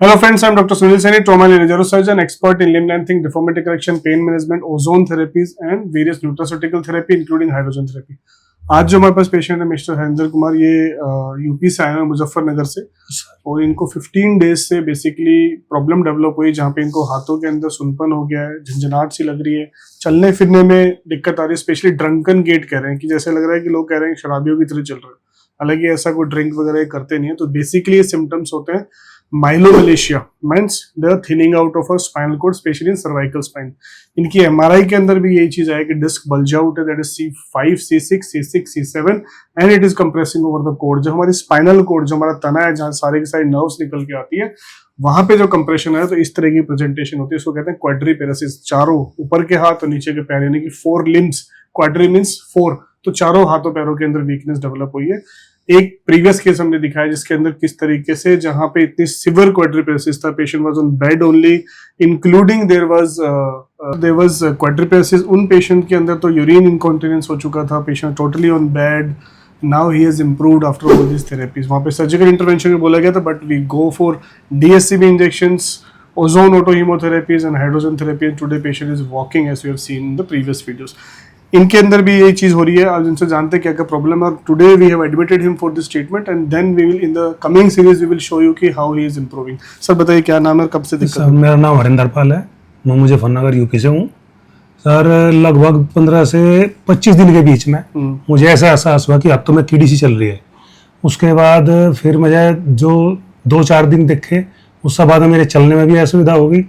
Hello friends, I'm Dr. Sunil Saini, trauma and neurosurgeon, expert in limb lengthening, deformity correction, pain management, ozone therapies and various nutraceutical therapy including hydrogen therapy. आज जो हमारे पास patient है mister Harinder Kumar, ये UP से आए हैं मुजफ्फरनगर से, और इनको 15 डेज से बेसिकली प्रॉब्लम डेवलप हुई जहाँ पे इनको हाथों के अंदर सुनपन हो गया है, झंझनाहट सी लग रही है, चलने फिरने में दिक्कत आ रही है, स्पेशली ड्रंकन गेट कह रहे हैं कि जैसे लग रहा है कि लोग कह रहे हैं शराबियों की तरह चल रहे हैं, हालांकि ऐसा कोई ड्रिंक वगैरह करते नहीं है। तो बेसिकली ये सिम्टम्स होते हैं myelomalacia, means the thinning out of a spinal cord, specially in cervical spine. इनकी एमआरआई के अंदर भी यही चीज है कि डिस्क बल्ज आउट है, that is C5, C6, C6, C7 and it is compressing over the cord. जो हमारी स्पाइनल कोर्ड, जो हमारा तना है, जहाँ सारे के सारे नर्व्स निकल के आती है, वहां पे जो कंप्रेशन है, तो इस तरह की प्रेजेंटेशन होती है। इसको कहते हैं क्वाड्रिपेरेसिस, चारों ऊपर के हाथ और नीचे के पैर, यानी कि 4 लिम्स, क्वाड्री मीन्स 4, तो चारों हाथों पैरों के अंदर वीकनेस डेवलप हुई है। एक प्रीवियस केस हमने दिखाया जिसके अंदर किस तरीके से, जहां पे इतनी सिवियर क्वाड्रिपेरेसिस था, patient was on bed only, including there was quadriparesis. उन पेशेंट के अंदर तो यूरिन इनकॉन्टिनेंस हो चुका था, patient totally on bed. Now he has improved after all this therapies. वहां पे सर्जिकल इंटरवेंशन में बोला गया था, but we go for DSCB injections, ozone autohemotherapies and hydrogen therapy, and today patient is walking as we have seen in the previous videos. इनके अंदर भी यही चीज हो रही है। आज इनसे जानते हैं क्या क्या प्रॉब्लम है, और today we have admitted him for this treatment and then we will in the coming series we will show you कि how he is improving. Sir बताइए क्या नाम है, कब से दिक्कत है? मेरा नाम हरिंदर पाल है, मैं मुजफ्फरनगर यूपी से हूँ सर। लगभग 15 से 25 दिन के बीच में मुझे ऐसा एहसास हुआ कि अब तो मैं कीड़ी सी चल रही है। उसके बाद फिर मुझे जो 2-4 दिन दिखे, उसके बाद मेरे चलने में भी असुविधा होगी,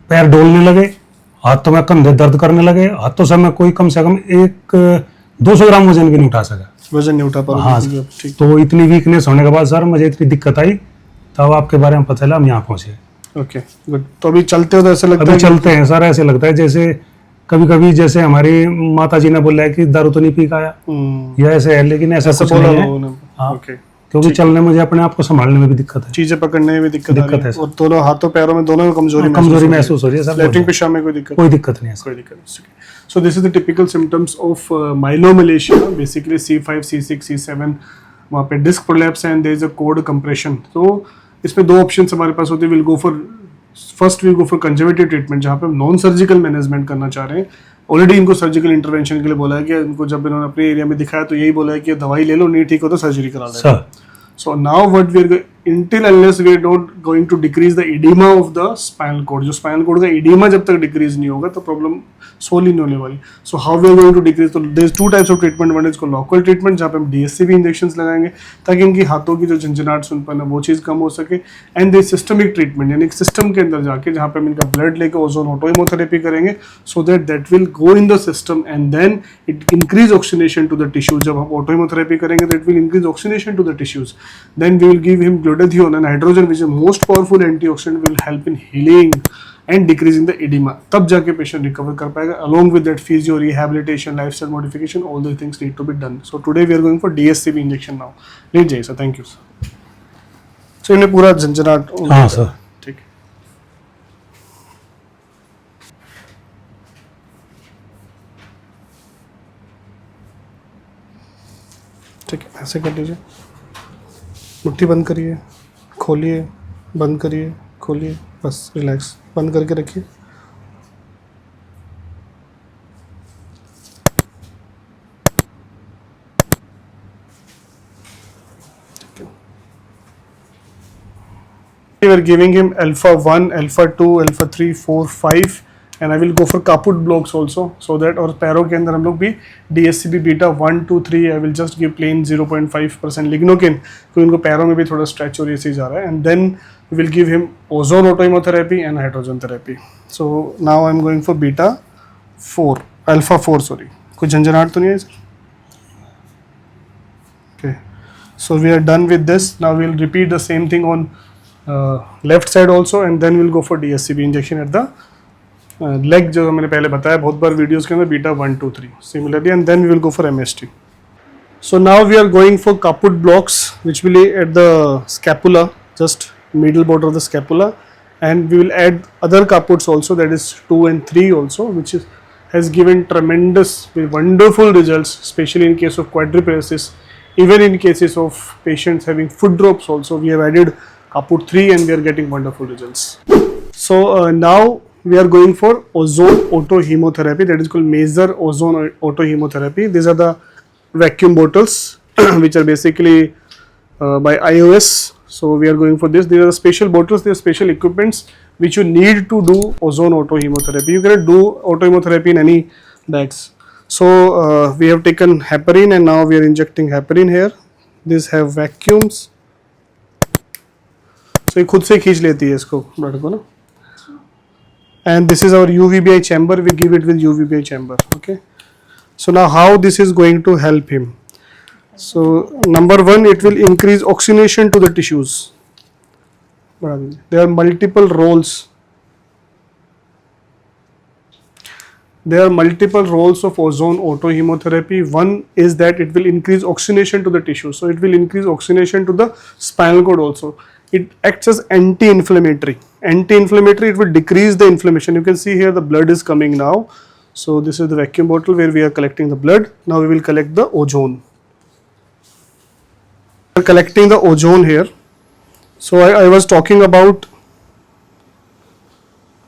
पैर डोलने लगे, हाथों में कंधे दर्द करने लगे, हाथों से मैं कोई कम से कम 200 ग्राम वजन भी नहीं उठा सका। वजन नहीं उठा पा रहा? हाँ, तो इतनी वीकनेस होने के बाद सर मुझे इतनी दिक्कत आई, तब आपके बारे में पता चला, हम यहाँ पहुंचे। Okay good. तो अभी चलते हो तो ऐसा लगता है? अभी चलते हैं सर, ऐसे लगता है जैसे कभी कभी जैसे हमारी माता जी ने बोला है कि दारू तो नहीं पी खाया, या ऐसे है, लेकिन ऐसा कुछ नहीं है। हाँ, क्योंकि चलने मुझे अपने आप को संभालने में भी आ है, चीजें पकड़ने में भी दिक्कत है, और दोनों हाथों पैरों में दोनों में कमजोरी महसूस हो रही है सर। लेफ्टिंग पेशाब में कोई दिक्कत नहीं है, कोई दिक्कत नहीं। So this is the typical symptoms of myelomalacia, basically C5, C6, C7, वहाँ पे disc prolapse and there is a cord compression. तो इसमें 2 ऑप्शंस हमारे पास होते हैं। Will go for conservative treatment, जहाँ पे हम नॉन सर्जिकल मैनेजमेंट करना चाह रहे हैं। ऑलरेडी इनको सर्जिकल इंटरवेंशन के लिए बोला है कि इनको जब इन्होंने अपने एरिया में दिखाया तो यही बोला है कि दवाई ले लो, नहीं ठीक हो तो सर्जरी करा लो। So now what we are until unless we are not going to decrease the edema of the spinal cord, जो spinal cord का edema जब तक decrease नहीं होगा तो problem solve नहीं होने वाली। So how we are going to decrease? तो there is 2 types of treatment. One is called local treatment, जहाँ पे हम DSCB injections लगाएंगे ताकि इनकी हाथों की जो झंझनाहट सुनपन है वो चीज़ कम हो सके। And there is systemic treatment, यानी सिस्टम के अंदर जाके जहाँ पे हम इनका ब्लड लेके ओजोन ऑटोहेमोथेरेपी करेंगे, so that will go in the system and then it increase oxygenation to the tissue। जब हम ऑटोहेमोथेरेपी करेंगे तो it will increase oxygenation to the tissues। Then we will give him glutathione and hydrogen, which is most powerful antioxidant, will help in healing and decreasing the edema। तब जाके patient recover कर पाएगा। Along with that, physio, rehabilitation, lifestyle modification, all the things need to be done। So today we are going for DSCB injection now। ले जाइए sir, thank you sir। So इन्हें पूरा झंझनाहट। हाँ sir, ठीक है। ठीक है, ऐसे कर लीजिए, मुट्ठी बंद करिए, खोलिए, बंद करिए, खोलिए, बस रिलैक्स, बंद करके रखिए। We are giving him alpha 1, alpha 2, alpha 3, 4, 5 and I will go for caput blocks also, so that, और पैरों के अंदर हम लोग भी DSCB beta 1, 2, 3, I will just give plain 0.5% lignocaine, क्योंकि उनको पैरों में भी थोड़ा स्ट्रेच और ये चीज़ आ रहा है। And then we will give him ozone autohemotherapy and hydrogen therapy। So now I am going for beta 4, alpha 4 sorry। कोई झंझनाहट तो नहीं है sir? Okay, so we are done with this। Now we will repeat the same thing on left side also, and then we will go for DSCB injection at the leg, जो मैंने पहले बताया बहुत बार videos के अंदर, beta 1, 2, 3 similarly, and then we will go for MST। So now we are going for caput blocks, which will be at the scapula, just middle border of the scapula, and we will add other caputs also, that is 2 and 3 also, which has given tremendous wonderful results, especially in case of quadriparesis, even in cases of patients having foot drops also. We have added Kaput 3, and we are getting wonderful results. So now we are going for ozone autohemotherapy, that is called Maser ozone autohemotherapy. These are the vacuum bottles which are basically by iOS. So we are going for this. These are special bottles, they are special equipments which you need to do ozone autohemotherapy. You cannot do autohemotherapy in any bags. So we have taken heparin and now we are injecting heparin here. These have vacuums. So ये खुद से खींच लेती है इसको blood को ना. And this is our UVBI chamber. We give it with UVBI chamber. Okay. So now how this is going to help him? So number one, it will increase oxygenation to the tissues. There are multiple roles. There are multiple roles of ozone autohemotherapy. One is that it will increase oxygenation to the tissue. So it will increase oxygenation to the spinal cord also. It acts as anti-inflammatory. Anti-inflammatory, it will decrease the inflammation. You can see here the blood is coming now. So this is the vacuum bottle where we are collecting the blood. Now we will collect the ozone. We are collecting the ozone here. So I was talking about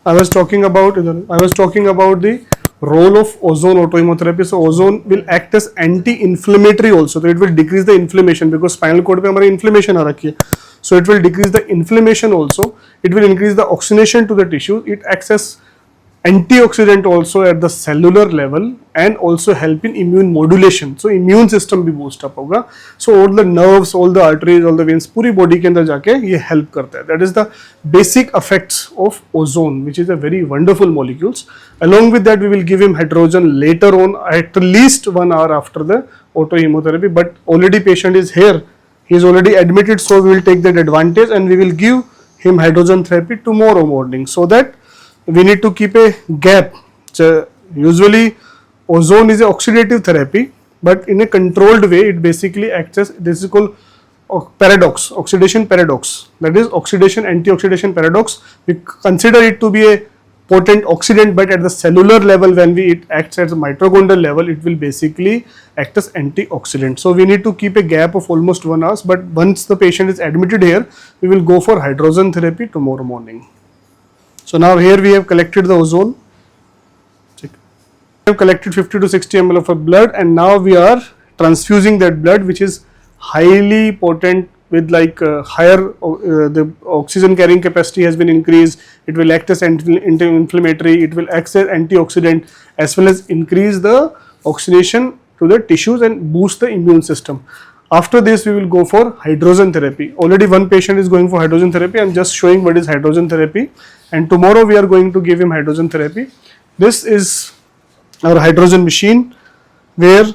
the role of ozone autohemotherapy. So ozone will act as anti-inflammatory also. So it will decrease the inflammation because spinal cord पे हमारी inflammation आ रखी है. So it will decrease the inflammation also. It will increase the oxygenation to the tissue. It acts as antioxidant also at the cellular level and also help in immune modulation. So immune system भी boost up होगा. So all the nerves, all the arteries, all the veins पूरी body के अंदर जाके ये help करता है. That is the basic effects of ozone, which is a very wonderful molecules. Along with that, we will give him hydrogen later on, at least 1 hour after the autohemotherapy. But already patient is here. He is already admitted, so we will take that advantage and we will give him hydrogen therapy tomorrow morning, so that we need to keep a gap. So usually ozone is a oxidative therapy, but in a controlled way it basically acts as, this is called paradox, oxidation paradox, that is oxidation antioxidation paradox. We consider it to be a potent oxidant, but at the cellular level when it acts at the mitochondrial level, it will basically act as antioxidant. So we need to keep a gap of almost 1 hour, but once the patient is admitted here, we will go for hydrogen therapy tomorrow morning. So now here we have collected the ozone. We have collected 50 to 60 ml of our blood, and now we are transfusing that blood, which is highly potent with like higher the oxygen carrying capacity has been increased. It will act as anti-inflammatory, it will act as antioxidant, as well as increase the oxygenation to the tissues and boost the immune system. After this, we will go for hydrogen therapy. Already one patient is going for hydrogen therapy. I am just showing what is hydrogen therapy, and tomorrow we are going to give him hydrogen therapy. This is our hydrogen machine where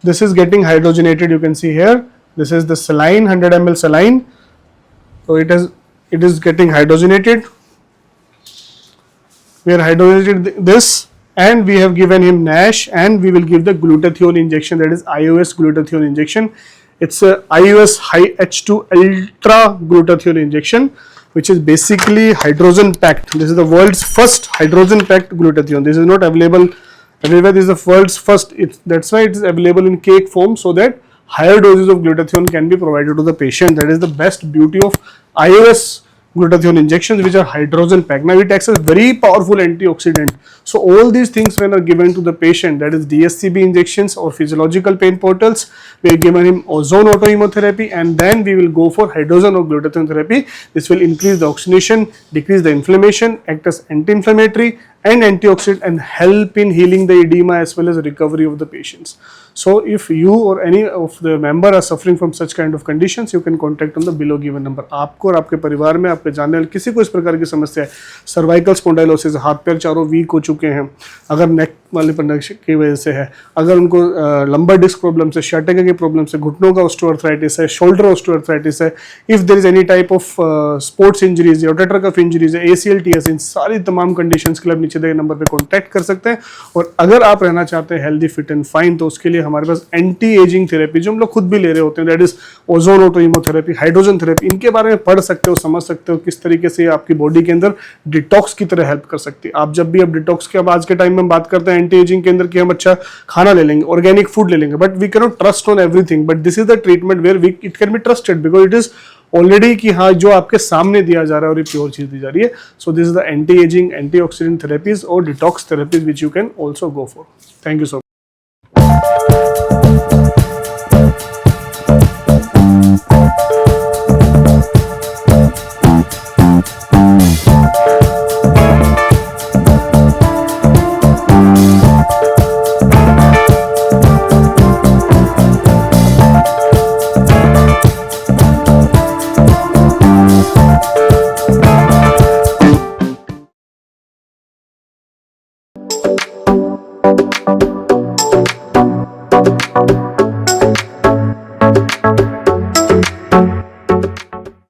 this is getting hydrogenated. You can see here. This is the saline, 100 ml saline. So it is getting hydrogenated. We are hydrogenated this, and we have given him NASH, and we will give the glutathione injection, that is iOS glutathione injection. It's a iOS high H2 ultra glutathione injection, which is basically hydrogen packed. This is the world's first hydrogen packed glutathione. This is not available everywhere. This is the world's first. That's why it is available in cake form, so that higher doses of glutathione can be provided to the patient. That is the best beauty of iOS glutathione injections, which are hydrogen packed. Now it acts as very powerful antioxidant. So all these things when are given to the patient, that is DSCB injections or physiological pain portals, we are given him ozone autohemotherapy, and then we will go for hydrogen or glutathione therapy. This will increase the oxygenation, decrease the inflammation, act as anti-inflammatory and antioxidant, and help in healing the edema as well as recovery of the patients. So if you or any of the member are suffering from such kind of conditions, you can contact on the below given number. आपको और आपके परिवार में, आपके जानने वाले किसी को इस प्रकार की समस्या है, सर्वाइकल स्पॉन्डाइलोसिस, हाथ पैर चारों वीक हो चुके हैं, अगर नेक वाले की वजह से है, अगर उनको लंबर डिस्क प्रॉब्लम से, शर्टिंग की प्रॉब्लम से, घुटनों का ऑस्टियोआर्थराइटिस है, शोल्डर ऑस्टियोआर्थराइटिस है, if there is any type of sports injuries, rotator cuff injuries है, ACL TS, इन सारी तमाम कंडीशंस के लिए आप नीचे दिए नंबर पे कांटेक्ट कर सकते हैं. और अगर आप रहना चाहते हैं हेल्दी फिट एंड फाइन, तो उसके लिए हमारे पास एंटी एजिंग थेरेपी, जो हम लोग खुद भी ले रहे होते हैं, that is ozone autohemotherapy, hydrogen therapy, इनके बारे में पढ़ सकते हो, समझ सकते हो किस तरीके से आपकी बॉडी के अंदर डिटॉक्स की तरह हेल्प कर सकती है. आप जब भी अब डिटॉक्स की, अब आज के टाइम में बात करते हैं एंटी एजिंग के अंदर कि हम अच्छा खाना ले लेंगे, ऑर्गेनिक फूड ले लेंगे, but we can not trust on everything, but this is the treatment where it can be trusted because it is already कि हाँ जो आपके सामने दिया जा रहा है और ये प्योर चीज दी जा रही है. So this is the anti ageing, antioxidant therapies और detox therapies which you can also go for. Thank you so much.